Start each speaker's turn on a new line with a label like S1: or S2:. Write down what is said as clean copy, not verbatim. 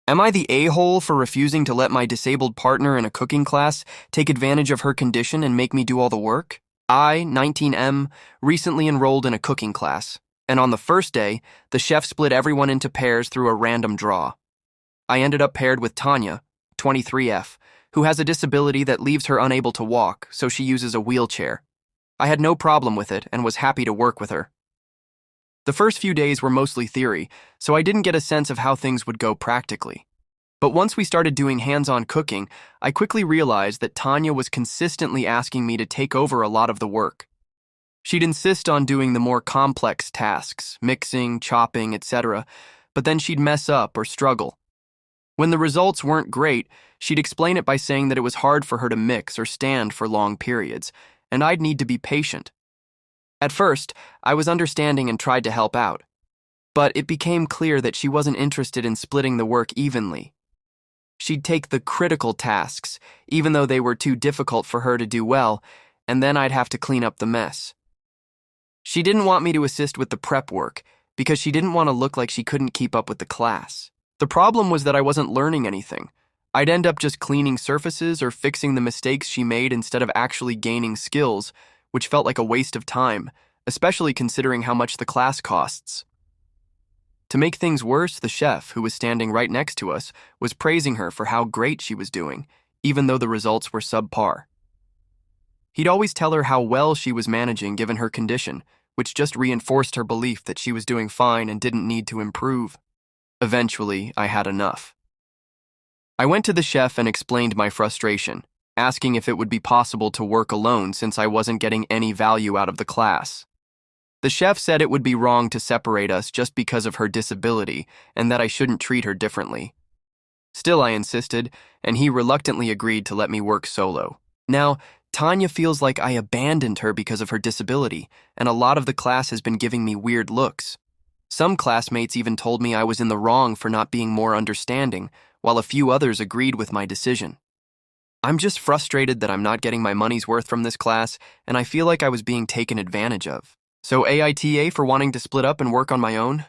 S1: Am I the a-hole for refusing to let my disabled partner in a cooking class take advantage of her condition and make me do all the work? I, 19M, recently enrolled in a cooking class, and on the first day, the chef split everyone into pairs through a random draw. I ended up paired with Tanya, 23F, who has a disability that leaves her unable to walk, so she uses a wheelchair. I had no problem with it and was happy to work with her. The first few days were mostly theory, so I didn't get a sense of how things would go practically. But once we started doing hands-on cooking, I quickly realized that Tanya was consistently asking me to take over a lot of the work. She'd insist on doing the more complex tasks, mixing, chopping, etc., but then she'd mess up or struggle. When the results weren't great, she'd explain it by saying that it was hard for her to mix or stand for long periods, and I'd need to be patient. At first, I was understanding and tried to help out, but it became clear that she wasn't interested in splitting the work evenly. She'd take the critical tasks, even though they were too difficult for her to do well, and then I'd have to clean up the mess. She didn't want me to assist with the prep work, because she didn't want to look like she couldn't keep up with the class. The problem was that I wasn't learning anything. I'd end up just cleaning surfaces or fixing the mistakes she made instead of actually gaining skills, which felt like a waste of time, especially considering how much the class costs. To make things worse, the chef, who was standing right next to us, was praising her for how great she was doing, even though the results were subpar. He'd always tell her how well she was managing given her condition, which just reinforced her belief that she was doing fine and didn't need to improve. Eventually, I had enough. I went to the chef and explained my frustration, asking if it would be possible to work alone since I wasn't getting any value out of the class. The chef said it would be wrong to separate us just because of her disability and that I shouldn't treat her differently. Still, I insisted, and he reluctantly agreed to let me work solo. Now, Tanya feels like I abandoned her because of her disability, and a lot of the class has been giving me weird looks. Some classmates even told me I was in the wrong for not being more understanding, while a few others agreed with my decision. I'm just frustrated that I'm not getting my money's worth from this class, and I feel like I was being taken advantage of. So AITA for wanting to split up and work on my own?